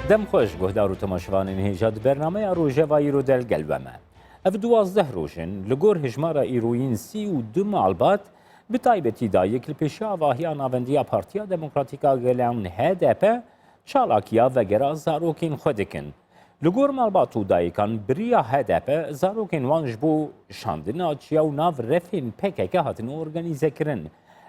دم خوش گهدار و تماشوانین هیجاد برنامه روژوایی رو دل گلبمه. اف 12 روژن لگور هجمارا ایروین 32 معلبات به تایبتی دایک لپیشا واهیا ناوندیا پارتیا دموکراتیکا گلان HDP چالاکیا و گرا زاروکین خودکن. لگور معلبات و دایکان بریا HDP زاروکین وانج بو شاندنا چیا و ناو رفین PKK هاتن ارگانیزه کرن.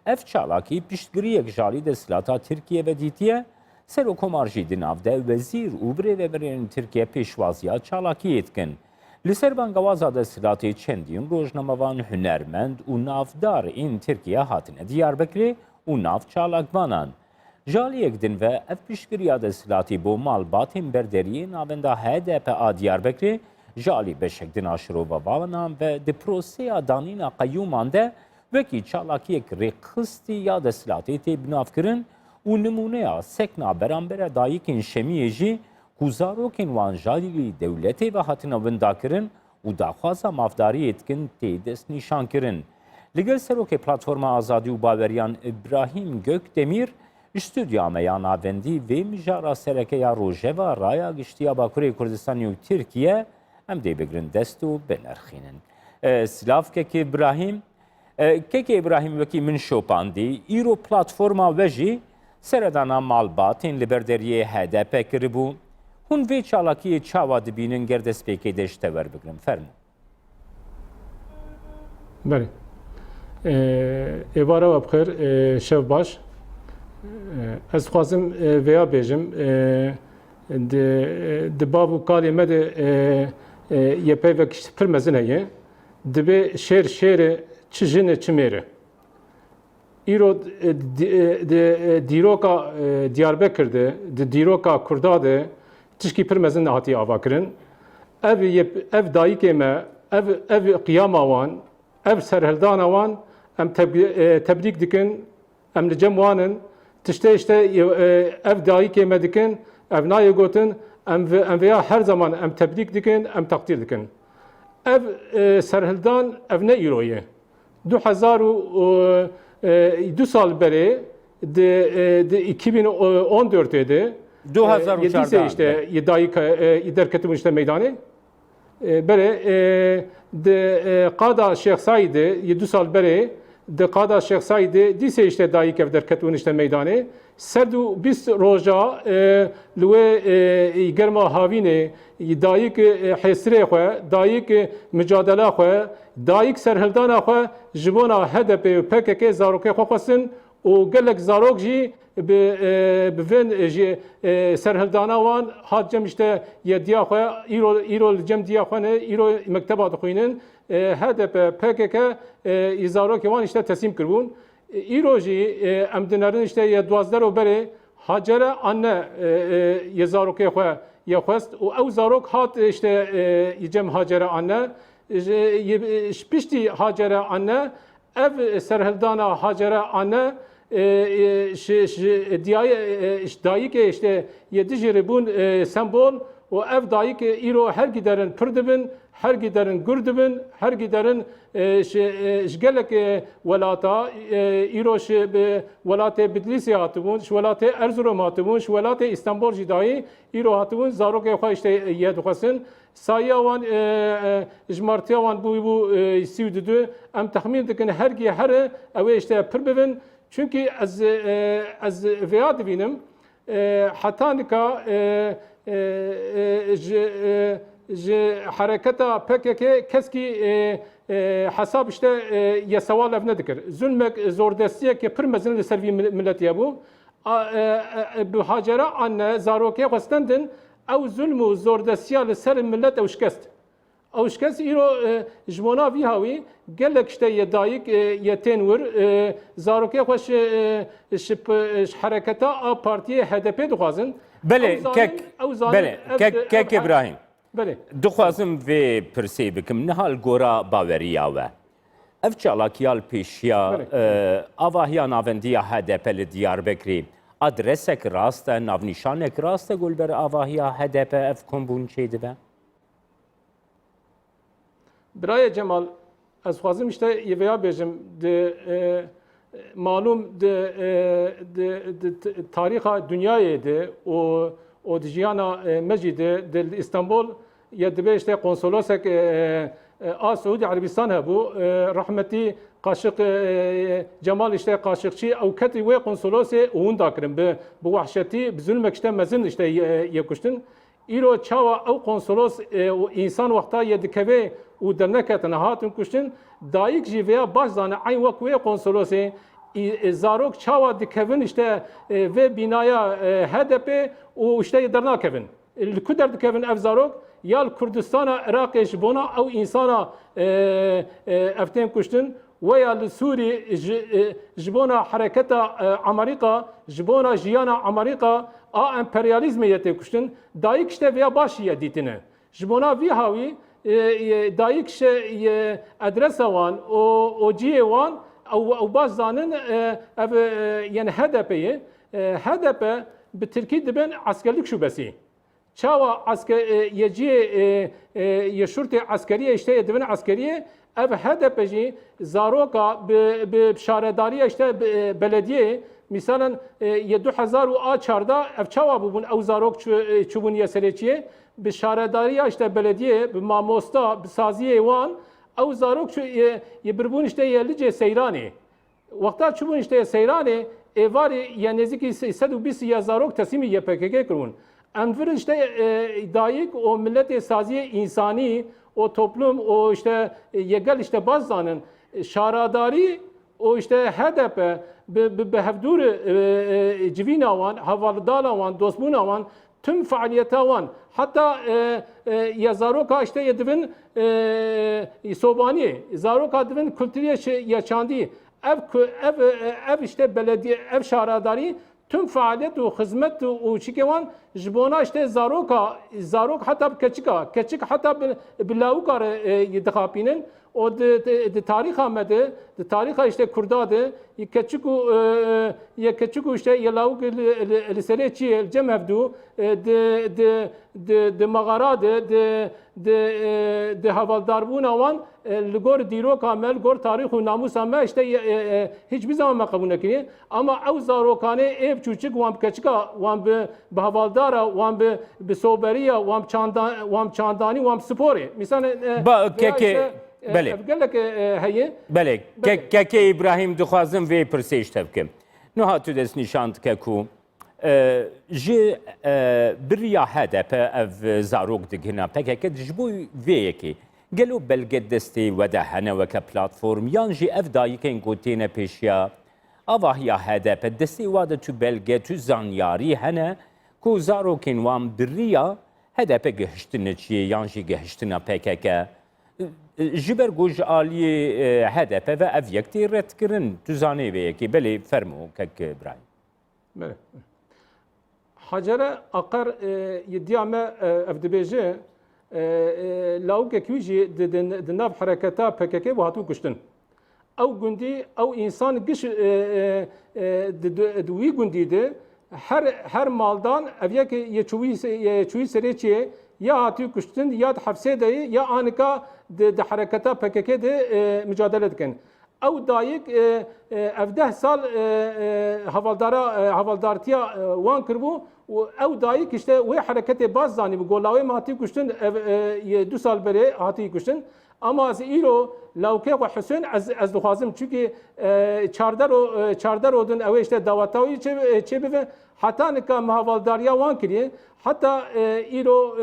اف چالاکی پشتگری اکجالی دستلاتا ترکیه و دیتیه سروکومارجی دنافده وزیر و برین ترکیه پیشوازیا چالاکی اتکن. لسر بانگوازا دستلاتی چندین روزنامه‌وان هنرمند و نافدار این ترکیه هاتن دیاربکری و ناف چالاکوانان. جالی یک دن و اف پیشگری دستلاتی بو مالباتین بردری ناونده HDP دیاربکری جالی بشک دناشرو و واونان و دپروسیا دانینا قیومانده وکی چالاکی یک رقصتی یا دستلاتی تی بناف کرن و نمونه سکنا برانبر دایکین شمیه جی کوزاروکین وانجالی دولتی و هاتنا وندا کرن و داخوازا مافداری اتکن تی دست نیشان کرن. لگل سروک پلاتفورم آزادی و باوریان ابراهیم گوکدemir استودیا میانا وندی و مجارا سرکه یا روژه و رایا گشتیا باکوری کردستانی و ترکیه هم دی بگرن دستو بنرخینن. سلاف که ابراهیم ابراهیم وکی من شوپاندی ایرو پلاتفورما وجی سردانا مالباتین لبردریه HDP کربو هون وی چالاکی چاوا دبینن گردس پیکی دشته ور بگرن فرمو. بله. ایوارا و بخیر شب باش. از خوازم ویا بیجم د بابو کالی مده یه پیوکش پر مزنه یه دبی شیر چجنه چمیره. ایرو دیروکا دیاربکرده دیروکا کرداده تشکی پر مزن هاتی آوا کرن اف دایکه ما اف قیام آوان اف سرهلدان آوان ام تبریک دکن ام لجم وانن تشته اف دایکه ما دکن اف نای گوتن ام ویا هر زمان ام تبریک دکن ام تقدیر دکن اف سرهلدان اف نه ایرویه 2002 سال beri de 2014'de 2014'de işte idarketim işte meydanı böyle de Qada Şeyh Said'e 7 sal beri de Qada Şeyh Said'e dise işte dayık idarketim işte meydanı serdu bis roja lüve germa havine dayık hesre xwe dayık mücadele xwe dayık serhildana xwe jibona HDP PKK zaroke xwesin û gelek zarok jî bi vên jî serhildana wan hat cem işte yediya xwe îro cem diya xwe ne îro mekteba dixwînin HDP PKK zarokê wan işte teslim kirbûn îro jî em dinerin işte ye 12 berê Hacere anne ye zarokê xwe ye xwest û ew zarok hat işte cem Hacere anne piştî Hacere anne ev serhildana Hacere anne dayıkê işte ye dijîribûn sembol û ev dayıkê îro her giderin pir dibin her giderin gur dibin her giderin ji gelek welata îro ji welatê Bitlisê hatibûn ji welatê Erzurum hatibûn ji welatê İstanbul jî dayî îro hatibûn zarokê xwe işte ye dixwestin sayya wan ji martiya wan bû 32 em texmîn dikin hergî here ew ê işte pir bibin çünkü ez vêya dibînim heta nika ji hareketa PKK keskî hesab işte yasawal ev nedikir. Zulmek zordestiyekê pir mezin li ser vî milletî bû. Bi Hacere anne zarokê xwestendin ew zulm û zordestiya li ser millet ew şikest. Ew şikest îro ji bona vî hawî gelek işte ye dayık ye tên wir zarokê xwe ji hareketa a partiyê HDP dixwazin. Kek İbrahim. دخوازم وی پرسی بکم نهال گورا باوریه و اف چالاکیال پیشیا آواهیا ناوندیا HDP لدیاربکری adresek rast navnişanek rast gulber آواهیا HDP ev kombun şeydi be? Biraya Cemal az xwazim işte yeveya bejim de malum de tariha dünyayê de o و دجیانا مجید دل استانبول یا دبیشت قنصلوسک سعودی عربستان هبو رحمتی قاشق جمال اشته قاشقچی او کتی و قنصلوس اون داکرم به وحشتی بظلمک اشته مزن اشته یکشتن ایرو چاوا او قنصلوس انسان وقتا یدکوی و درنکتن هاتون کشتن دایک جیویا باش زانه عین وکوی قنصلوس زاروک چاوا دکوین اشته و بینایا هدف و اشته درناکوین الکدر دکوین اف زاروک یا کردستان عراق جبونا او انسان افتیم کشتن و یا سوری جبونا حرکت امریکا جبونا جیانا امریکا امپریالیزم یته کشتن دایکشته ویا باشیه دیتنه جبونا وی هاوی دایکش ادرس وان او جی وان او باز زانن یعنی هدف به ترکی دبن عسکرlik şubesi çava asker ye şurti askeriye işte devin askeriye ev HDP'ci zaroka be şaredariye işte belediye misalan ye 2004'da ev çava bubun ev zarok çubun yesereçiye be şaredariye işte belediye be mamosta be saziye wan ev zarok ye birbun işte yerlice seyrani vakta çubun işte seyrani evari ya neziki 120 ya zarok tesimi ye PKK kurun Enver işte dayık o millet saziye insani o toplum o işte yegel işte bazılarının şaradari o işte HDP be hevdur civina wan havaldala wan dostbuna wan tüm faaliyete wan hatta ya zaroka işte yedivin sobani zaroka divin kültüriye yaşandı ev işte belediye ev şaradari tüm faaliyet و خدمت و چیکوان جبونا işte zarok hatta keçik hatta bilaukar yedikapinin o de tarih amede de tarih işte kurdadı keçik işte yelauk lisereçi cemevdu de mağara de havaldarbuna wan gor diro kamel gor tarih و namus ama işte hiçbir zaman kabul etmiyor ama ev zarokane ev çocuk wan keçika wan be havaldara wan be soberiya wan çandani wan spori misal keke بله بله که ابراهیم دخوازم وی پرسیش تبکم نه هاتو دست نشاند که کو جی بریا هدف اف زاروک دگنا پکه که جبوی وی کی گلو بلگت دستی و دهنه و که پلاتفورم یان جی اف دایی که انگوتین پیشیا آواه یا هدف دستی واده تو بلگت تو زانیاری هنه کو زاروکین وام بریا هدف گهشتنه چیه یان جی گهشتنه پکه که جبر گوش عالی هدف و اف یکتی رد کرن تو زانه وی کی بله فرمو که ابراهیم بله حجره اقر یدیامه اف دبیجه لاوک کیجی دناف حرکتا پکک و هاتو کشتن او گندی او انسان گش دوی گندی ده her maldan evye ki ye çuyi sereçiye ya hatiyu kuştun ya hapse de ya anika de harekata PKK de mücadele edin. Ev dayık ev 10 sal havaldartiya wan kirbu ev dayık işte ve harekete baz zani bu golawe hatiyu kuştun 2 sal beri hatiyu kuştun ama az ilo لاوکه و حسین از دخوازم چونکه چاردر odun ev işte davatawi çe be hatta ne ka mahavaldariya wan kiriye hatta ilo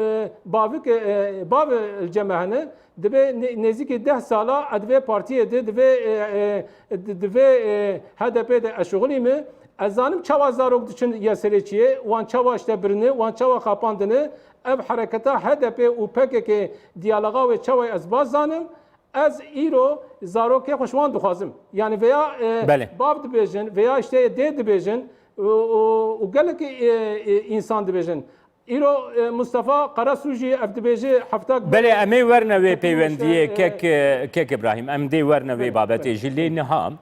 bav cemahane debe nezik 10 sala adve partiye de debe HDP de aşğuli mi azanım çava zarok için yasereçiye wan çava işte birini wan çava kapandını ev harekata HDP u PKK diyaloga ve çava az bazanım از ایرو زاروکه خوشوان دخوازم یعنی ویا باب دبیجن ویا işte de dibêjin û gelek insan dibêjin îro Mustafa Qarasûjî ev dibêje hefta belê em ê werne wê peywendiye kek İbrahim em dê werne wê babetê jî lê niha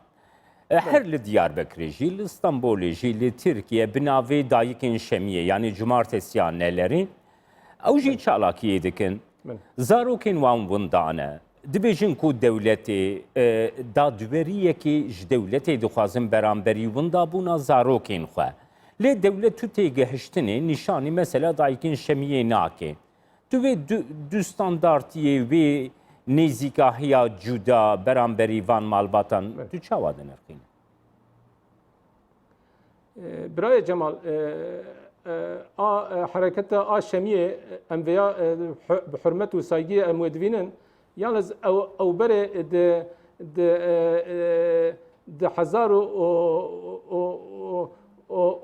her li Diyarbekirê jî li İstanbolê jî li Tirkiye bi navê dayikên şemiyê yanî cumartesiyan nelerî ew jî çalakiyê dikin zarokên wan windane dibêjin ku dewletê dadweriyekê ji dewletê dixwazin beramberî winda bûna zarokên xwe. لێ دەولەت تو تێگەهشتنێ نیشانی مەسەلا دایکین شەمیە ناکێ تو vê du standartiyê wê nêzîkahiya cuda beramberî van malbatan tu çawa dinirxîne برای جمال حرکت آشمیه ام ویا به حرمت و سایگی امودوینن یالز او بره د هزار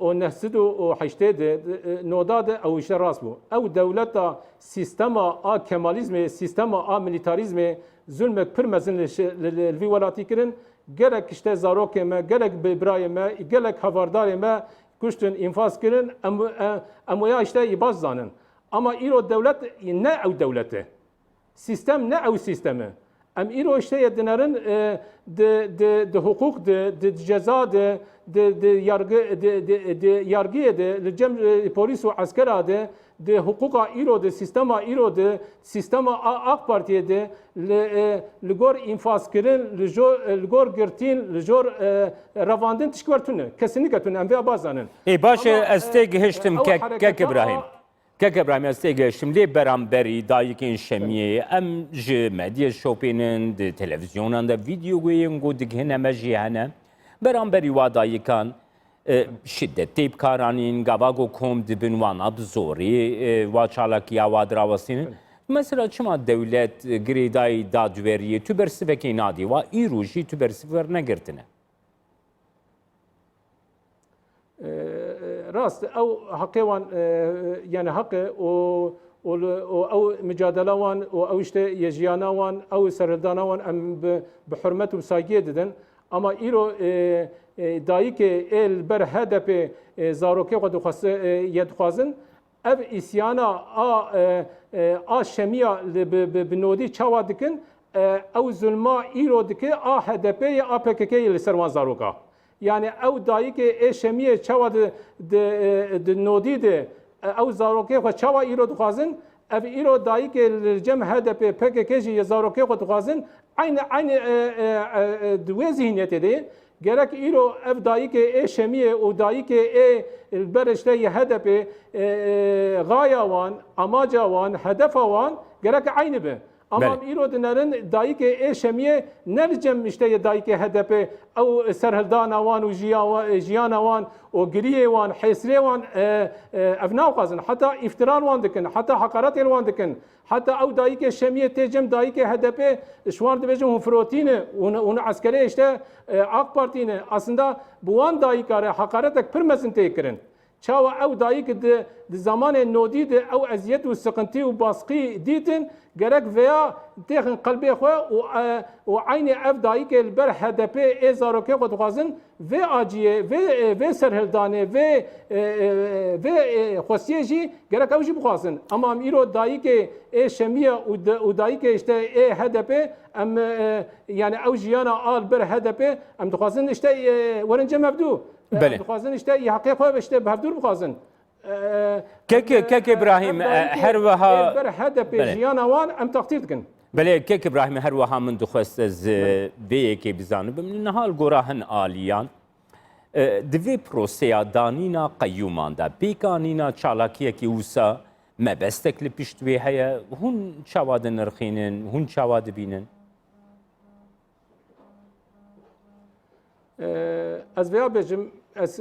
و نهصد و هشتاد نوداد او ایش راست بو او دولت سیستم آ کمالیزم سیستم آ ملیتاریزم ظلم پرمزن لوی ولاتی کرن گلک işte زاروک ما گلک برای ما گلک هواردار ما کشتن infaz kirin em ya işte ibaz zanın ama iro devlet ne ev devleti sistem ne ev sistemi em iro işte yedinerin de hukuk de ceza de yargı de yargıya de cem polis ve askera de hukuka iro de sistema iro de sistema AK Parti'ye de ligor infaz kirin ligor girtin ligor ravandin tişkvertune kesinlikle tune em ve bazanın baş ez têgihiştim kek İbrahim Kek İbrahim ez têgihiştim lê beramberî dayikên şemiyê em ji medya şopênin di televizyonan de videoyên got digihine me jî hene beramberî wa dayikan şiddet tê bikaranîn gava kom dibin wan a bi zorî wa çalakiya wa dirawestînin mesela çima dewlet girêdayî dadweriyê tu bersivekê nadî wa îro jî tu bersiv negirtine راست او حقوان يعني حق او مجادله وان او işte يجيانا وان او سردانا وان ام بحرمت وسايقيه ددن اما ايرو دايك ال بر هدف زاروكي قد يدخازن ev isyana a şemiya binodi çawa dikin ev zulma îro dike a HDP a PKK li serwan zaroka yani ev dayike şemiye çawa de nodi de ev zaroke xwe çawa îro dixwazin ev îro dayike cem HDP PKK jî zaroke xwe dixwazin aynı wê zihniyetê de gerek îro ev dayike şemiye û dayike ber işte HDP gaya wan amaca wan hedefa wan gerek aynı be ama îro dinerin dayike şemiye ne cem işte dayike HDP ew serhildana wan û jiyana wan û giriyê wan hesrê wan ev naxwazin heta iftirar wan dikin heta hakaretê wan dikin heta ew dayike şemiye tê cem dayike HDP şwar dibêjin hûn firotîne hûn askerê işte AK Parti'ne aslında bu wan dayikare hakaretek pir mezin tê kirin çawa ew dayik di zamanê nodî de ew eziyet û sıkıntı û baskî dîtin gerek veya têxin qelbê xwe û aynê ev dayikê li ber HDP ê zarokê xwe dixwazin vê aciyê vê serhildanê vê xwestiyê jî gerek ew jî bixwazin ama em îro dayikê ê şemiye û dayikê işte ê HDP em yani ew jiyana a li ber HDP em dixwazin işte werin cem evdû dixwazin işte yaqê xwe işte bihevdûr bixwazin Kek İbrahim her wiha ber HDP jiyana wan em teqdîr dikin Belê kek İbrahim her wiha min dixwest ez vêyekê bizanim nihal gora hin aliyan di vê proseya danîna qeyyûman de pêkanîna çalakiyekî wisa mebestek li pişt wê heye hûn çawa dinirxînin hûn çawa dibînin ez vêya bêjim ez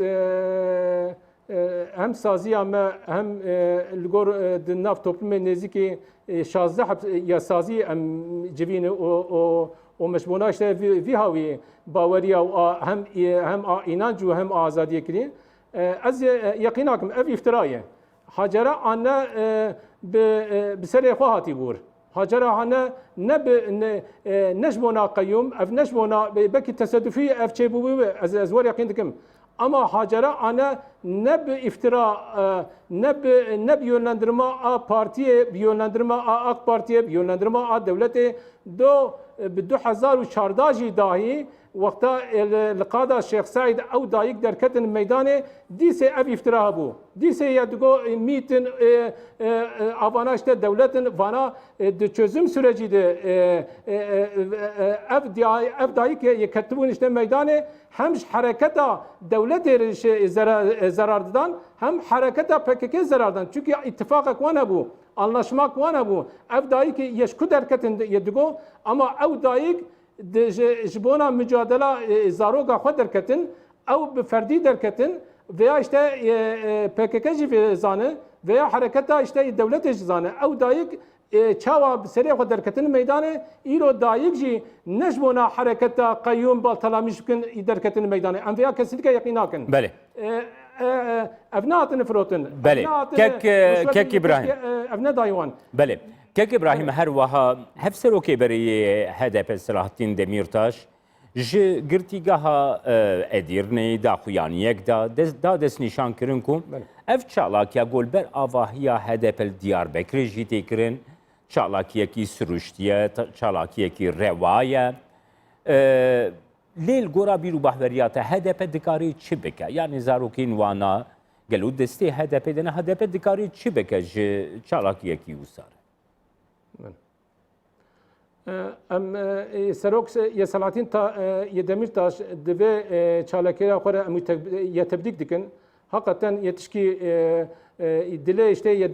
hem saziya me hem li gor di nav toplumê nêzîkî 16 ya sazî em civîne û meşbûna işte vî hawî baweriya hem înanc û hem azadiyê kirî ez yeqîn nakim ev îftiraye hacera ane bi serê xwe hatî bûr hacera hane neşbûna qeyyûm ev neşbûna belkî tesedüfî ev çêbûbû ez wer yeqîn dikim ama hacera ana ne bir iftira ne bir yönlendirme a partiye bir yönlendirme a AK Partiye bir yönlendirme a devlete do 2014 dahi وقتا لقادا شیخ سعید او دایک درکتن میدان دیسه اف افترا بو دیسه یادگو میتن آواناشت دولتن وانا çözüm süreci de ev dayık yeketibun işte meydanı hem hareketa devlet zarardan hem hareketa PKK zarardan çünkü ittifak vana bu anlaşmak vana bu ev dayık yeşku derketin yedigo ama ev dayık jibona mücadele zaroga xwe derketin ew bi ferdî derketin veya işte PKK jî zanı veya hareketa işte devletê jî zanı ew dayık çawa serê xwe derketin meydanê îro dayık jî ne ji bona hareketa qeyyûm baltelamış bikin derketin meydanê em veya kesinlikle yaqîn nakin. Belê. Ev nahatin firotin. Belê. Kek İbrahim. Ev ne daywan. Belê. Kek İbrahim her wiha hev serokê berê HDP Selahattin Demirtaş ji girtîgeha Edirnê daxuyaniyek da destnîşan kirin ku ev çalakiya golber avahiya HDP Diyarbekirê jî tê kirin çalakiyekî siruştiye çalakiyekî rewaye lêl gora bîr û bahweriyata HDP dikarî çi bike yani zarokên wana gelo destê HDP dene HDP dikarî çi bike ji çalakiyekî wisa ام سروک یا سلاطین تا یه دمیرتاش دوی چالکیرا خوره امی یه تبدیک دکن حقیقتا یه تشکی دله اشته یه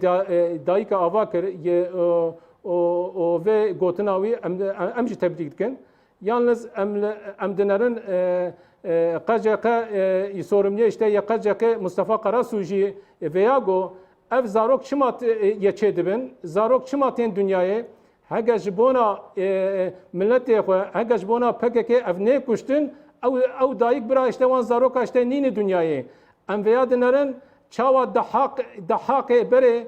دایک آوا کر یه و گوتناوی امجی تبدیک دکن yalnız em dinerin qeceke sorumlu işte ya qeceke Mustafa Karasuji veya go ev zarok çimat yeçe dibin zarok çimatın dünyaya هەگە ji bona milletê xwe hege ji bona PKK ev nêkuştin ew dayîk bira işte wan zaroka işte nîne dunyayê em vêya dinerin çawa dehaqê berê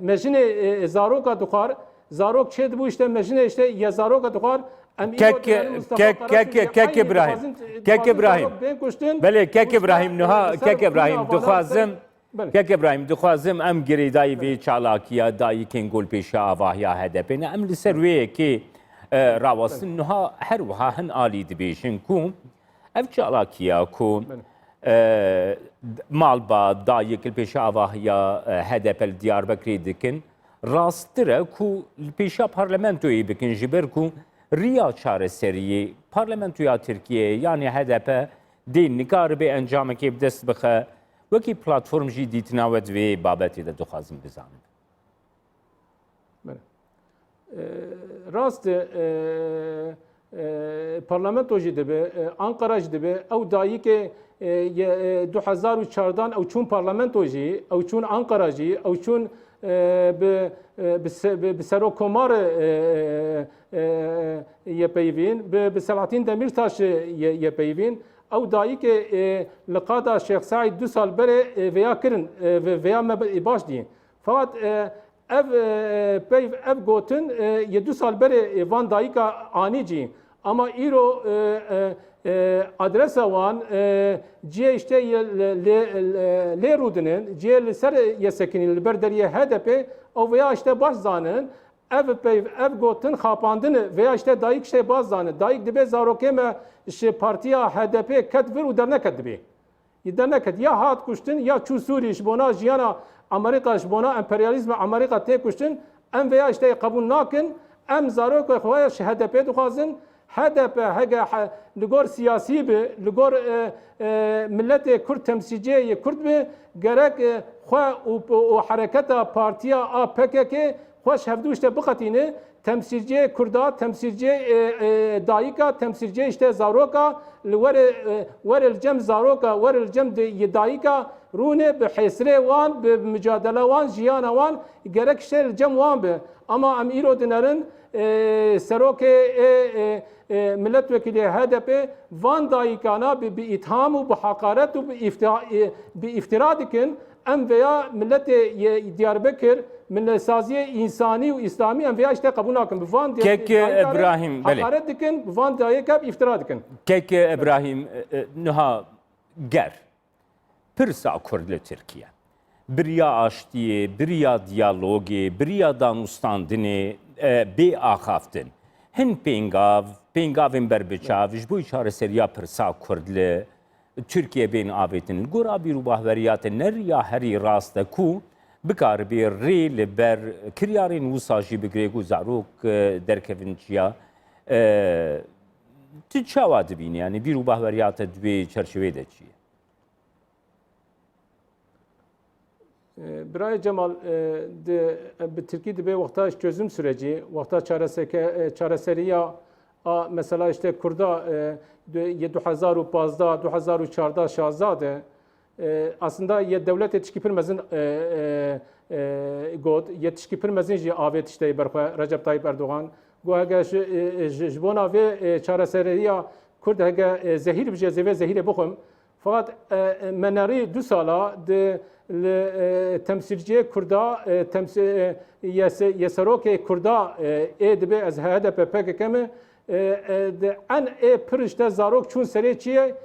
mejinê zaroka dixwar zarok çê dibû işte mejinê işte ye zaroka dixwar Kek İbrahim belê Kek İbrahim niha Kek İbrahim dixwazim Kek İbrahim dixwazim em girêdayî vê çalakiya dayîkên golpêşa avahiya HDP ne em li ser wê yekê rawastin niha her wiha hin alî dibêjin ku ev çalakiya ku malbat dayîk li pêşa avahiya HDP li Diyarbekirê dikin rasttir e ku li pêşa parlamentoyê bikin ji ber ku riya çareseriyê parlamentoya Tirkiyeyê yani HDP dê nikaribe encamekê bi dest bixe وەکی پلاتفۆرم ژی دیتناوەت وێ بابەتێ دە دخوازم بزانم. ڕاست پارلەمەنتۆ ژی دەبێ ئەنقەرە ژی دەبێ ئەو دایکێ 2014 ئەو چوون پارلەمەنتۆ ژی ئەو چوون ئەنقەرە ژی ئەو چوون بسەرۆ کۆمار یەپەیڤین bi Selahattin Demirtaş yepeyvîn ew dayîkê li qada Şêx Saîd 2 sal berê vêya kirin vêya me baş dîn. Fakat ev gotin yê 2 sal berê van dayîka anî cî. Ama îro adresa wan ciyê işte lê rûdinin ciyê li ser yesekinî li ber deriyê HDP ew vêya işte baş zanin ev gotin xapandin veya işte dayık işte baz zanı dayık dibe zarokê me ji partiya HDP ket vir û derneket dibe derneket ya hat kuştin ya çû Sûrî ji bona jiyana Amerîka ji bona emperyalizma Amerîka tê kuştin em veya işte qebûl nakin em zarokê xwe ji HDP dixwazin HDP hege li gor siyasî bi li gor milletê Kurd temsilciyê Kurd bi gerek xwe û hareketa partiya a PKK خوش هفدو işte بخطینه temsilciye Kurda, temsilciye dayika, temsilciye işte zaroka, veril cem zaroka, veril cem dayika, rune bi hisre wan, bi mücadele wan, jiyana wan, gerek işte cem wan be. Ama em îro dinerin seroke milletvekili HDP van dayikana bi itham û bi hakaret û bi iftira dikin em veya milleti Diyarbakır millet saziye insani ve İslami em veya işte kabul nakin. Van İbrahim hakaret dikin, van dayikab iftira dikin. Kek İbrahim niha ger pirsa Kurdli Türkiye. Biriya aştiye, biriya diyalogi, biriya danustandini bê axaftin. Hin pêngav, پێنگاوێن بربچاوش بووی چارەسەریا پرسا کورد لە تورکیە بین ئاوێتن گۆرا بیر و باهوەریاتە نەر یا هەری ڕاستە کو بکاربێ ڕێ لەبەر کریارên وساژی بگرێک و زارۆک دەرکەون چیە tu çawa dibînî yani bîr û bahweriyata divê çerçevê de çi ye? Birayê Cemal bi Tirkî dibe wexta çözüm süreci, wexta çareseriya mesela işte Kurda 2015 2014 şahzade aslında ye devlet tişkîpir mezin got ye tişkîpir mezin jî avêt işte berxwe Recep Tayyip Erdoğan gohege ji bona vê çareseriya Kurd hege zehîr bije zêvê zehîrê bixwim fakat menarî du sala di temsilciye Kurda yeserokê Kurda ê dibe ez HDP PKK me en pir işte zarok çûn serê çi ye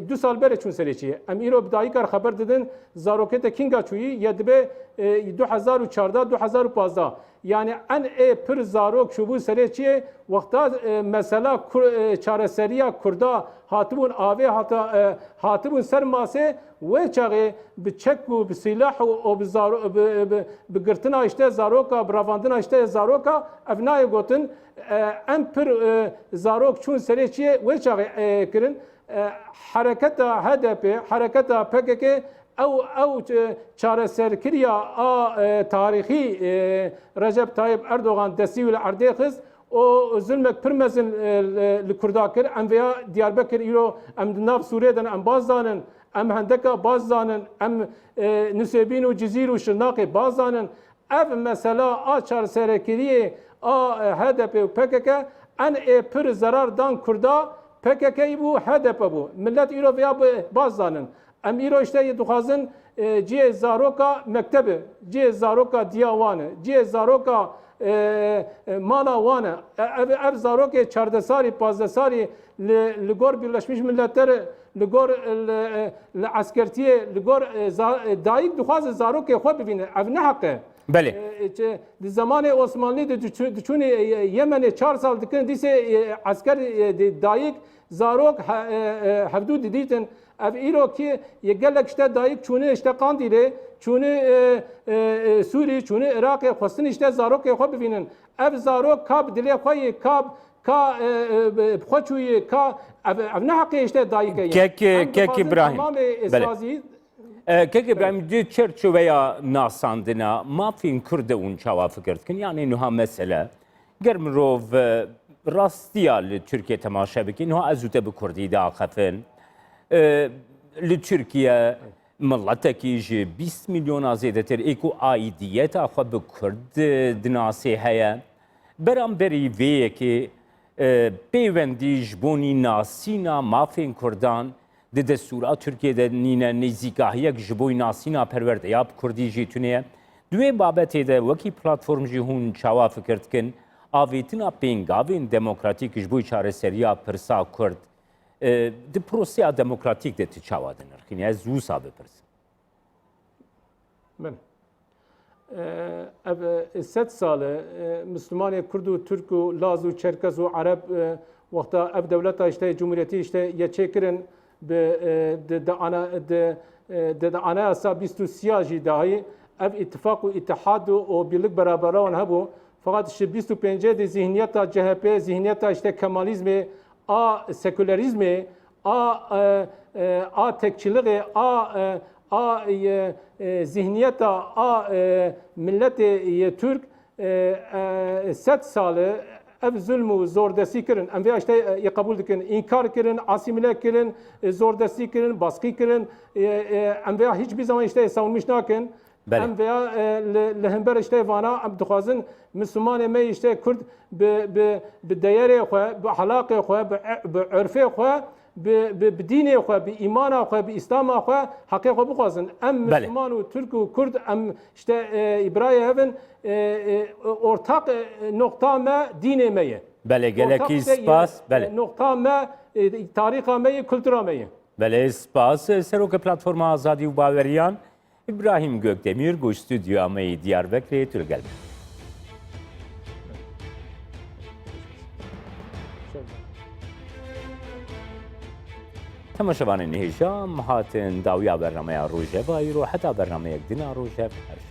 du sal bere çûn serê çi ye em îro bi dayîkar xeber didin zarokê kinga çûyî ye dibe 2014-2015 yani en pir zarok çûbû serê çi ye wexta mesela çareseriya Kurda hatibûn avê hatibûn ser masê wê çaxê bi çek û bi sîlah û bi girtina işte zaroka bi ravandina işte zaroka ev nayê gotin em pir zarok çûn serê çi ye wê çaxê kirin hareketa HDP hareketa PKK ew çareserkiriya a tarîxî Recep Tayyip Erdoğan destî li erdê xiz o zulmek pir mezin li Kurda kir em veya Diyarbekir îro em di nav Sûriyê de em baz zanin em hendeka baz zanin em Nusêbîn û Cizîr û Şirnaqê baz zanin ev mesela a çareserkiriyê a HDP û PKK en pir zarar dan Kurda PKK'yî bû HDP bû millet îro veya baz zanin em îro işte dixwazin ciyê zaroka mektebê ciyê zaroka diya wan e ciyê zaroka mala wan e ev zarokê çardeh sarî pazdeh sarî li gor Birleşmiş Milletlerê li gor li eskertiyê li gor dayîk dixwazin zarokê xwe bibîne ev ne heq e Belê. Di zamanê Osmanlî de diçûnê Yemenê 4 sal dikin dîsê esker dayîk zarok hevdû didîtin ev îro ki ye gelek işte dayîk çûne işte Kandîlê çûne Sûrî çûne Iraqê xwestin işte zarokê xwe bibînin ev zarok ka bi dilê xwe yê ka xwe çûyê ka ev ne heqê işte dayîk e Kek İbrahim. Esazî Kek İbrahim di çerçeveya nasandina mafin Kurd û çawa fikir dikin yani niha mesele ger mirov rastiya li Türkiye temaşe bikin niha ez û te bi Kurdî de axefin li Türkiye milletekî ji 20 milyona zêdetir êku aidiyeta xwe bi Kurd dinasê heye beramberî vê yekê pêwendî ji bonî nasîna mafên Kurdan di destûra Tirkiyeyê de nîne nêzîkahiyek ji bo nasîna perwerdeya Kurdî jî tune duê babetê de wekî platform jî hûn çawa fikir dikin avêtina pêngavên demokratîk ji bo çareseriya pirsa Kurd di proseya demokratîk de tu çawa dinirxînî ez wisa bipirsim. Ev 7 sale Müslümanê Kurd û Türk û Laz û Çerkez û Arab wexta ev dewleta işte Cumhuriyetî işte ye çêkirin de anayasa 23 jî dahî ev ittifaq û itihad û birlik beraberawan hebû fakat ji 25 de zihniyeta CHP zihniyeta işte Kemalizmê a sekülerizmê a tekçiliğê a zihniyeta a milletê Türk 7 salê ev zulm û zordestî kirin em vê işte qebûl dikin înkar kirin asîmile kirin zordestî kirin baskî kirin em vê hiçbir zaman işte savunmuş nakin em veya li hember işte vana em dixwazin Müslümanê me işte Kurd bi değerê xwe bi ahlaqê xwe bi urfê xwe bi dînê xwe bi îmana xwe bi îslama xwe heqê xwe bixwazin em Müslüman û Türk û Kurd em işte îbrayê hevin ortak nokta me dînê me ye Belê gelekî spas belê nokta me tarîxa me ye kultura me ye belê spas Serokê Platforma Azadî û Baweriyan İbrahim Gökdemir bu stüdyoya me Diyarbekirê tu gelme. تماشاوانên hêja hatan dawiya bername ya Rojeva îro heta bernameyek dîna Rojev her